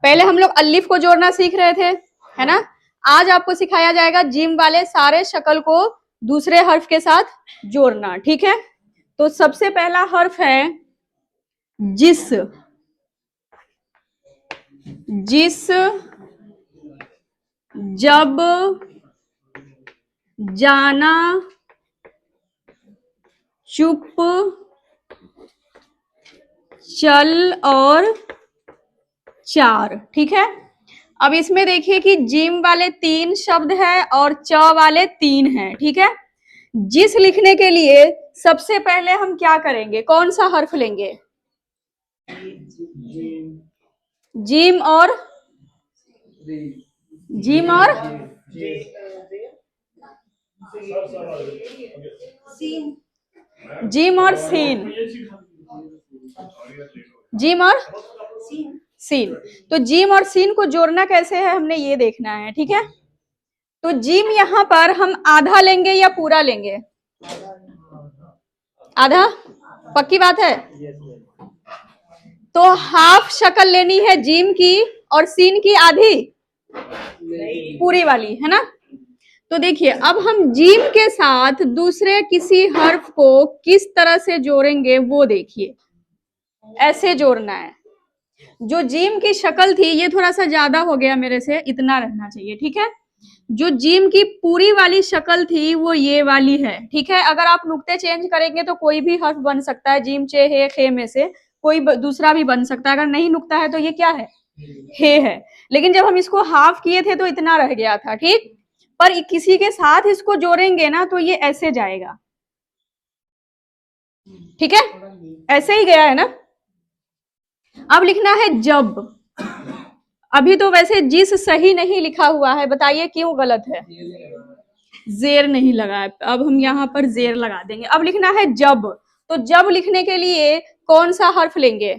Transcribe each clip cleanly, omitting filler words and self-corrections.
पहले हम लोग अलिफ को जोड़ना सीख रहे थे, है ना। आज आपको सिखाया जाएगा जीम वाले सारे शक्ल को दूसरे हर्फ के साथ जोड़ना, ठीक है। तो सबसे पहला हर्फ है जिस। जिस जब जाना चुप चल और चार, ठीक है। अब इसमें देखिए कि जिम वाले 3 शब्द है और च वाले 3 हैं, ठीक है। जिस लिखने के लिए सबसे पहले हम क्या करेंगे, कौन सा हर्फ लेंगे? जिम और जिम और जिम और सीन, जिम और सीन। तो जिम और सीन को जोड़ना कैसे है हमने ये देखना है, ठीक है। तो जिम यहां पर हम आधा लेंगे या पूरा लेंगे? आधा, पक्की बात है। तो हाफ शक्ल लेनी है जिम की और सीन की आधी पूरी वाली, है ना। तो देखिए अब हम जिम के साथ दूसरे किसी हर्फ को किस तरह से जोड़ेंगे वो देखिए। ऐसे जोड़ना है। जो जिम की शक्ल थी ये थोड़ा सा ज्यादा हो गया मेरे से, इतना रहना चाहिए, ठीक है। जो जिम की पूरी वाली शक्ल थी वो ये वाली है, ठीक है। अगर आप नुक्ते चेंज करेंगे तो कोई भी हर्फ बन सकता है, जिम चे हे खे में से कोई दूसरा भी बन सकता है। अगर नहीं नुकता है तो ये क्या है, हे है। लेकिन जब हम इसको हाफ किए थे तो इतना रह गया था, ठीक। पर किसी के साथ इसको जोड़ेंगे ना तो ये ऐसे जाएगा, ठीक है। ऐसे ही गया है ना। अब लिखना है जब। अभी तो वैसे जिस सही नहीं लिखा हुआ है, बताइए क्यों गलत है? जेर नहीं लगा है। अब हम यहाँ पर जेर लगा देंगे। अब लिखना है जब। तो जब लिखने के लिए कौन सा हर्फ लेंगे?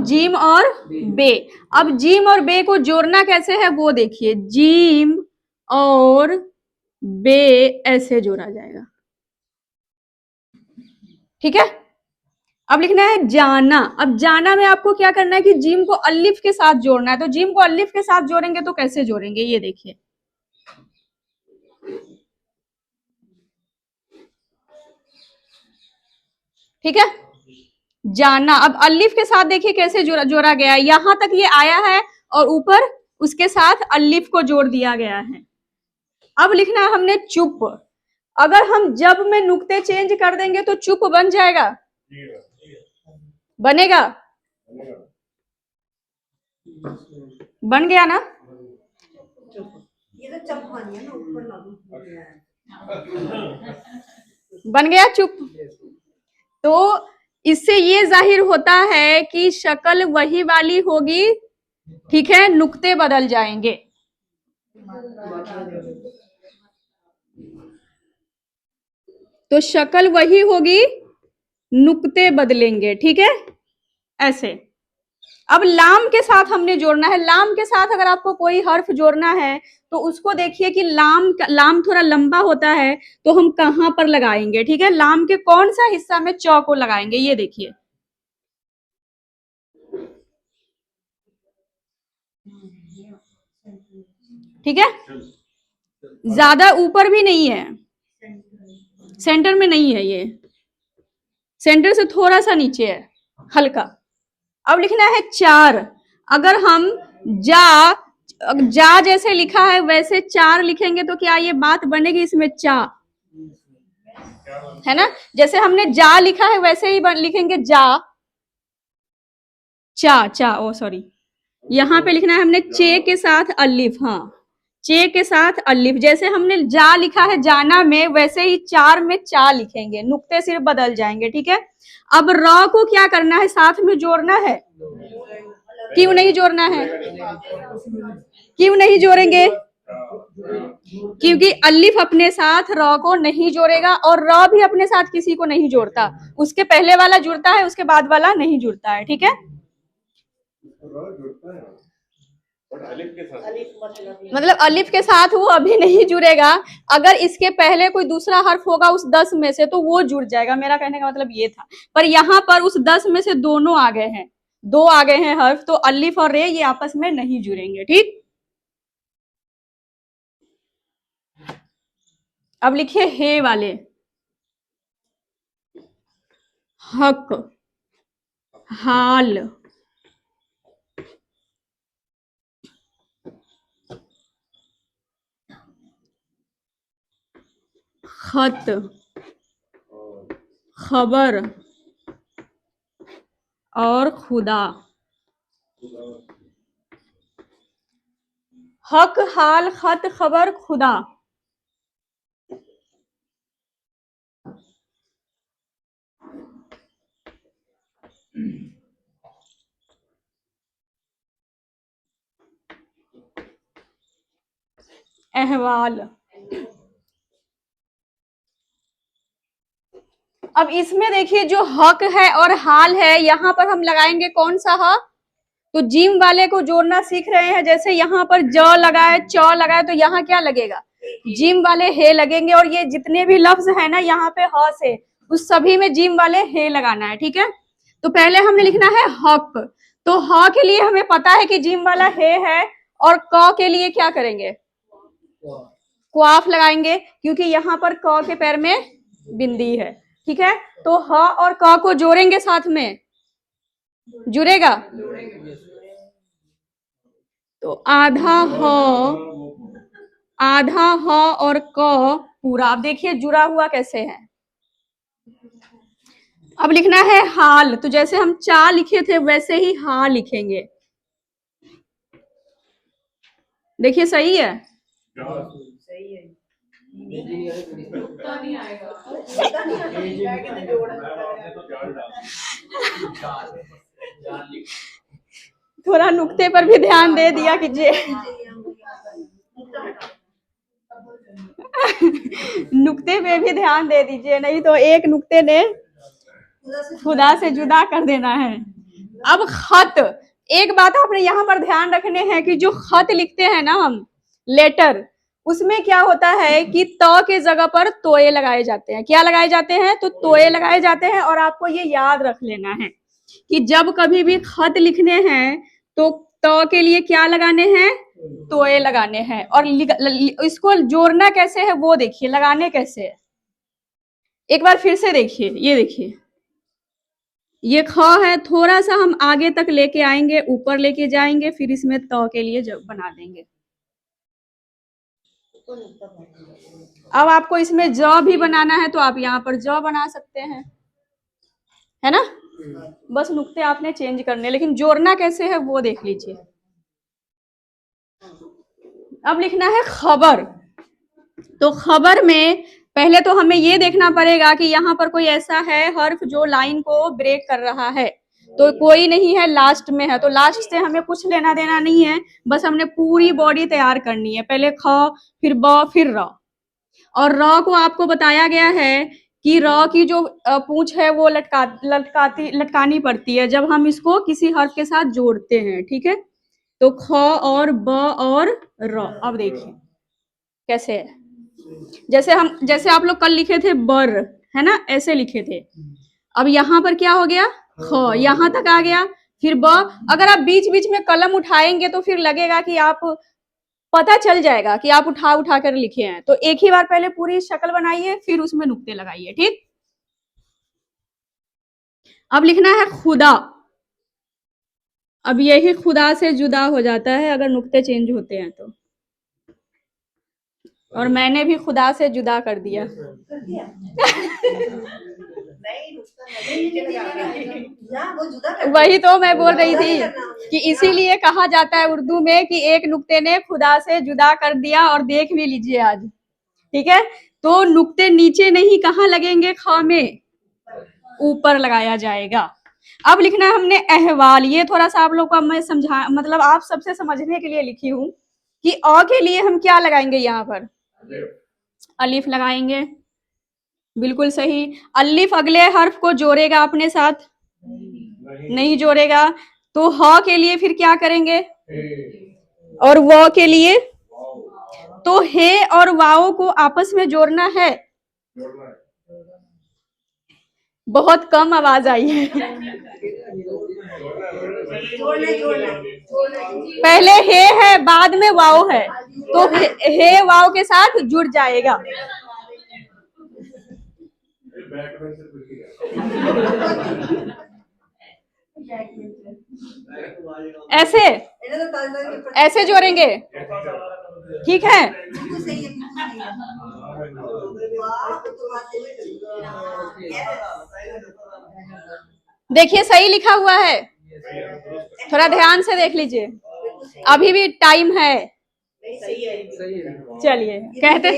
जीम और बे। अब जीम और बे को जोड़ना कैसे है वो देखिए। जीम और बे ऐसे जोड़ा जाएगा, ठीक है। अब लिखना है जाना। अब जाना में आपको क्या करना है कि जिम को अलिफ के साथ जोड़ना है। तो जिम को अलिफ के साथ जोड़ेंगे तो कैसे जोड़ेंगे ये देखिए। ठीक है, जाना। अब अलिफ के साथ देखिए कैसे जोड़ा गया है। यहां तक ये आया है और ऊपर उसके साथ अलिफ को जोड़ दिया गया है। अब लिखना है हमने चुप। अगर हम जब में नुक्ते चेंज कर देंगे तो चुप बन जाएगा, बनेगा, बन गया ना। बन गया चुप। तो इससे ये जाहिर होता है कि शक्ल वही वाली होगी, ठीक है। नुक्ते बदल जाएंगे। तो शक्ल वही होगी, नुक्ते बदलेंगे, ठीक है। ऐसे। अब लाम के साथ हमने जोड़ना है। लाम के साथ अगर आपको कोई हर्फ जोड़ना है तो उसको देखिए कि लाम थोड़ा लंबा होता है तो हम कहां पर लगाएंगे, ठीक है। लाम के कौन सा हिस्सा में चौ को लगाएंगे ये देखिए। ठीक है, ज्यादा ऊपर भी नहीं है, सेंटर में नहीं है, ये सेंटर से थोड़ा सा नीचे है, हल्का। अब लिखना है चार। अगर हम जा जैसे लिखा है वैसे चार लिखेंगे तो क्या ये बात बनेगी इसमें? चा, है ना। जैसे हमने जा लिखा है वैसे ही लिखेंगे जा, चा ओ सॉरी, यहाँ पे लिखना है हमने चे के साथ अलिफ। हाँ, चे के साथ अलिफ। जैसे हमने जा लिखा है जाना में वैसे ही चार में चा लिखेंगे, नुक्ते सिर्फ बदल जाएंगे, ठीक है। अब र को क्या करना है, साथ में जोड़ना है। क्यों नहीं जोड़ना है? क्यों नहीं जोड़ेंगे? क्योंकि अलिफ अपने साथ र को नहीं जोड़ेगा और र भी अपने साथ किसी को नहीं जोड़ता। उसके पहले वाला जुड़ता है, उसके बाद वाला नहीं जुड़ता है, ठीक है। मतलब अलिफ के साथ वो अभी नहीं जुड़ेगा। अगर इसके पहले कोई दूसरा हर्फ होगा उस 10 में से तो वो जुड़ जाएगा। मेरा कहने का मतलब ये था। पर यहाँ पर उस 10 में से दोनों आ गए हैं दो आ गए हैं हर्फ, तो अलिफ और रे ये आपस में नहीं जुड़ेंगे, ठीक। अब लिखिए हे वाले, हक, हाल, खत, खबर और खुदा। हक, हाल, खत, खबर, खुदा। अहवाल। अब इसमें देखिए जो हक है और हाल है, यहां पर हम लगाएंगे कौन सा ह, तो जिम वाले को जोड़ना सीख रहे हैं। जैसे यहाँ पर ज लगाए, च लगाए, तो यहाँ क्या लगेगा, जिम वाले हे लगेंगे। और ये जितने भी लफ्ज है ना यहाँ पे ह से, उस सभी में जिम वाले हे लगाना है, ठीक है। तो पहले हमने लिखना है हक, तो ह के लिए हमें पता है कि जिम वाला हे है, और क के लिए क्या करेंगे, क्वाफ लगाएंगे, क्योंकि यहाँ पर क के पैर में बिंदी है, ठीक है। तो ह और क को जोड़ेंगे, साथ में जुड़ेगा, तो आधा ह, आधा ह और क पूरा। अब देखिए जुड़ा हुआ कैसे है। अब लिखना है हाल, तो जैसे हम चा लिखे थे वैसे ही हा लिखेंगे। देखिए सही है, थोड़ा नुक्ते पर भी ध्यान दे दिया कीजिए। नुक्ते पे भी ध्यान दे दीजिए, नहीं तो एक नुक्ते ने खुदा से जुदा कर देना है। अब खत, एक बात आपने यहाँ पर ध्यान रखने हैं कि जो खत लिखते हैं ना हम, लेटर, उसमें क्या होता है कि त के जगह पर तोए लगाए जाते हैं। क्या लगाए जाते हैं, तो तोए लगाए जाते हैं। और आपको ये याद रख लेना है कि जब कभी भी खत लिखने हैं तो त के लिए क्या लगाने हैं, तोए लगाने हैं। और इसको जोड़ना कैसे है वो देखिए, लगाने कैसे है, एक बार फिर से देखिए। ये देखिए, ये ख है, थोड़ा सा हम आगे तक लेके आएंगे, ऊपर लेके जाएंगे, फिर इसमें त के लिए जब बना देंगे। अब आपको इसमें ज भी बनाना है तो आप यहाँ पर ज बना सकते हैं, है ना। बस नुक्ते आपने चेंज करने, लेकिन जोड़ना कैसे है वो देख लीजिए। अब लिखना है खबर, तो खबर में पहले तो हमें ये देखना पड़ेगा कि यहाँ पर कोई ऐसा है हर्फ जो लाइन को ब्रेक कर रहा है, तो कोई नहीं है, लास्ट में है। तो लास्ट से हमें कुछ लेना देना नहीं है, बस हमने पूरी बॉडी तैयार करनी है। पहले ख, फिर ब, फिर र। और र को आपको बताया गया है कि र की जो पूंछ है वो लटकानी पड़ती है जब हम इसको किसी हर्फ के साथ जोड़ते हैं, ठीक है। तो ख और ब और र। अब देखिए कैसे है, जैसे आप लोग कल लिखे थे बर, है ना, ऐसे लिखे थे। अब यहाँ पर क्या हो गया, ख यहाँ तक आ गया, फिर ब। अगर आप बीच बीच में कलम उठाएंगे तो फिर लगेगा कि आप, पता चल जाएगा कि आप उठा उठा कर लिखे हैं। तो एक ही बार पहले पूरी शक्ल बनाइए, फिर उसमें नुक्ते लगाइए, ठीक। अब लिखना है खुदा। अब यही खुदा से जुदा हो जाता है अगर नुक्ते चेंज होते हैं तो। और मैंने भी खुदा से जुदा कर दिया। वही तो मैं बोल रही थी कि इसीलिए कहा जाता है उर्दू में कि एक नुक्ते ने खुदा से जुदा कर दिया। और देख भी लीजिए आज, ठीक है। तो नुक्ते नीचे नहीं, कहाँ लगेंगे, ख में ऊपर लगाया जाएगा। अब लिखना है हमने अहवाल। ये थोड़ा सा आप लोग को मैं समझा, मतलब आप सबसे समझने के लिए लिखी हूं कि अ के लिए हम क्या लगाएंगे, यहाँ पर अलिफ लगाएंगे, बिल्कुल सही। अलिफ अगले हर्फ को जोड़ेगा अपने साथ, नहीं जोड़ेगा। तो ह के लिए फिर क्या करेंगे, और व के लिए, तो हे और वाओ को आपस में जोड़ना है। बहुत कम आवाज आई है। पहले हे है, बाद में वाव है, तो हे वाव के साथ जुड़ जाएगा। ऐसे ऐसे जोड़ेंगे, ठीक है। देखिए सही लिखा हुआ है, थोड़ा ध्यान से देख लीजिए, अभी भी टाइम है। चलिए, कहते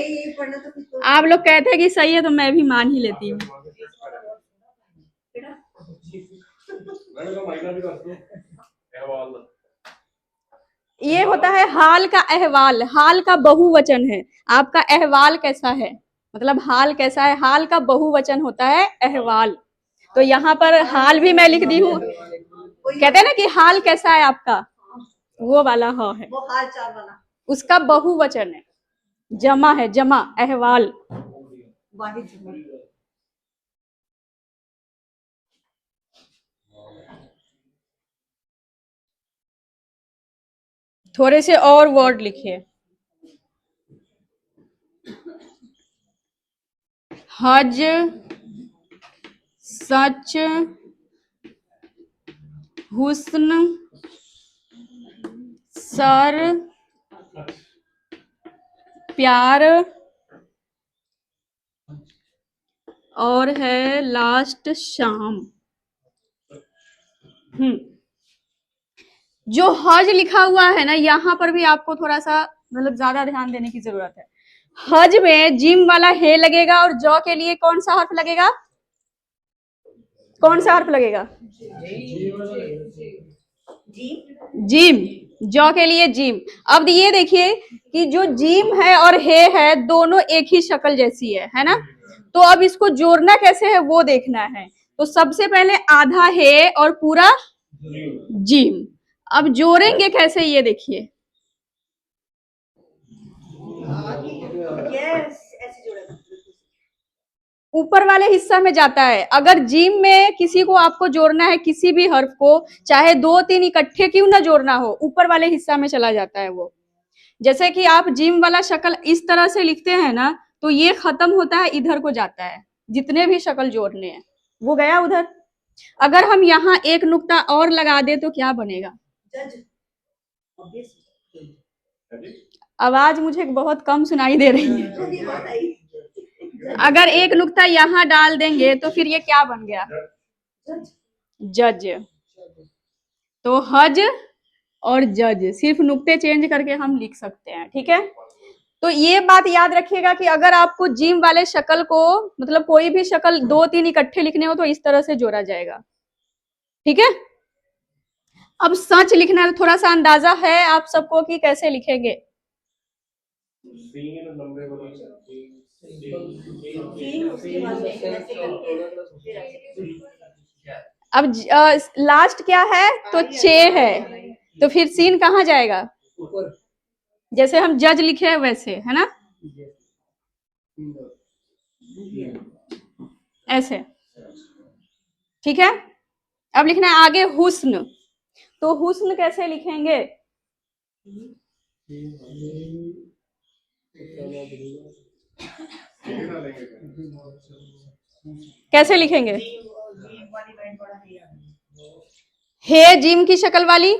आप लोग कहते हैं कि सही है तो मैं भी मान ही लेती हूँ। ये होता है हाल का अहवाल, हाल का बहुवचन है। आपका अहवाल कैसा है, मतलब हाल कैसा है, हाल का बहुवचन होता है अहवाल। तो यहाँ पर हाल भी मैं लिख दी हूँ। कहते हैं ना कि हाल कैसा है आपका, वो वाला ह है, वो हाल चाल वाला, उसका बहुवचन है, जमा है, जमा अहवाल। थोड़े से और वर्ड लिखिए। हज, सच, हुस्न, सर, प्यार, और है लास्ट शाम। जो हज लिखा हुआ है ना, यहाँ पर भी आपको थोड़ा सा मतलब ज्यादा ध्यान देने की जरूरत है। हज में जिम वाला हे लगेगा और जौ के लिए कौन सा हर्फ लगेगा, कौन सा हर्फ लगेगा, जिम, जौ के लिए जिम। अब ये देखिए कि जो जिम है और हे है दोनों एक ही शक्ल जैसी है ना, तो अब इसको जोड़ना कैसे है वो देखना है। तो सबसे पहले आधा हे और पूरा जिम, अब जोड़ेंगे कैसे ये देखिए। ऊपर वाले हिस्सा में जाता है। अगर जिम में किसी को आपको जोड़ना है, किसी भी हर्फ को, चाहे 2-3 इकट्ठे क्यों ना जोड़ना हो, ऊपर वाले हिस्सा में चला जाता है वो। जैसे कि आप जिम वाला शक्ल इस तरह से लिखते हैं ना, तो ये खत्म होता है, इधर को जाता है, जितने भी शक्ल जोड़ने हैं वो गया उधर। अगर हम यहाँ एक नुक्ता और लगा दे तो क्या बनेगा, आवाज मुझे बहुत कम सुनाई दे रही है। अगर एक नुक्ता यहाँ डाल देंगे तो फिर ये क्या बन गया, जज। तो हज और जज सिर्फ नुक्ते चेंज करके हम लिख सकते हैं, ठीक है। तो ये बात याद रखिएगा कि अगर आपको जिम वाले शक्ल को, मतलब कोई भी शक्ल 2-3 इकट्ठे लिखने हो तो इस तरह से जोड़ा जाएगा, ठीक है। अब सच लिखना थोड़ा सा अंदाजा है आप सबको कि कैसे लिखेंगे। अब लास्ट क्या है, तो चे है, तो फिर सीन कहाँ जाएगा, जैसे हम जज लिखे हैं वैसे, है ना, ऐसे, ठीक है। अब लिखना है आगे हुस्न, तो हुस्न कैसे लिखेंगे, कैसे लिखेंगे, हे जिम की शक्ल वाली,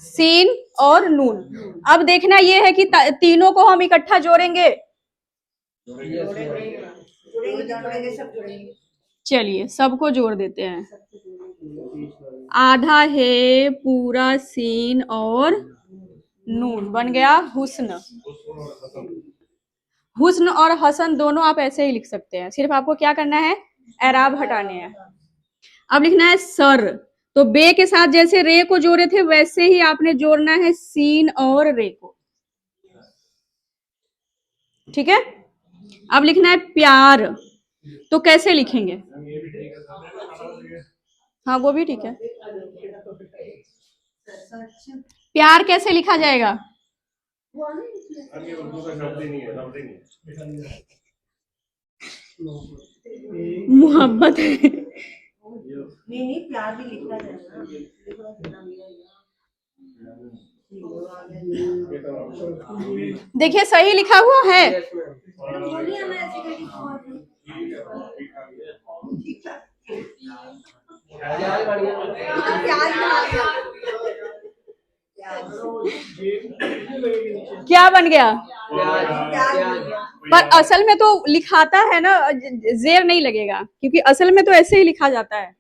सीन और नून। अब देखना ये है कि तीनों को हम इकट्ठा जोड़ेंगे, चलिए सबको जोड़ देते हैं। आधा है, पूरा सीन और नून बन गया हुस्न। हुस्न और हसन दोनों आप ऐसे ही लिख सकते हैं, सिर्फ आपको क्या करना है, एराब हटाने हैं। अब लिखना है सर, तो बे के साथ जैसे रे को जोड़े थे वैसे ही आपने जोड़ना है सीन और रे को, ठीक है। अब लिखना है प्यार, तो कैसे लिखेंगे, हाँ वो भी ठीक है। प्यार कैसे लिखा जाएगा, मोहब्बत है। नहीं नहीं, प्यार भी लिखा जाए ना, देखिए सही लिखा हुआ है। बोलिए मैं ऐसे करके बहुत ठीक था। प्याज क्या बन गया? प्याज पर असल में तो लिखाता है ना, जेर नहीं लगेगा, क्योंकि असल में तो ऐसे ही लिखा जाता है।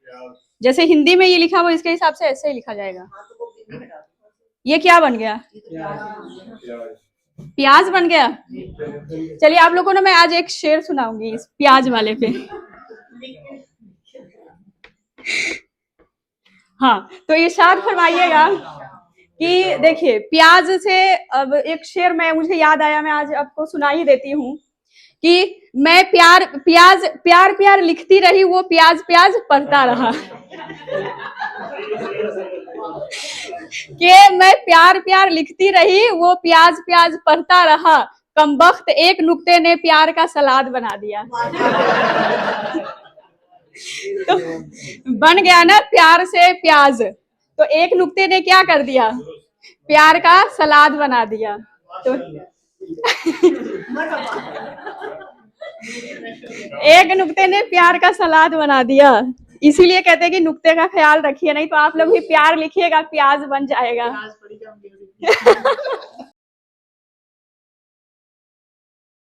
जैसे हिंदी में ये लिखा हुआ, इसके हिसाब से ऐसे ही लिखा जाएगा। ये क्या बन गया? प्याज बन गया। चलिए आप लोगों ने, मैं आज एक शेर सुनाऊंगी इस प्याज वाले पे। हाँ, तो इरशाद फरमाइएगा कि देखिए प्याज से, अब एक शेर मैं मुझे याद आया, मैं आज आपको सुना ही देती हूँ कि मैं प्यार प्याज प्यार प्यार लिखती रही, वो प्याज प्याज पढ़ता रहा। कि मैं प्यार प्यार लिखती रही, वो प्याज प्याज पढ़ता रहा, कमबख्त एक नुक्ते ने प्यार का सलाद बना दिया। तो बन गया ना प्यार से प्याज, तो एक नुक्ते ने क्या कर दिया? प्यार का सलाद बना दिया। तो एक नुक्ते ने प्यार का सलाद बना दिया, इसीलिए कहते हैं कि नुक्ते का ख्याल रखिए, नहीं तो आप लोग भी प्यार लिखिएगा, प्याज बन जाएगा।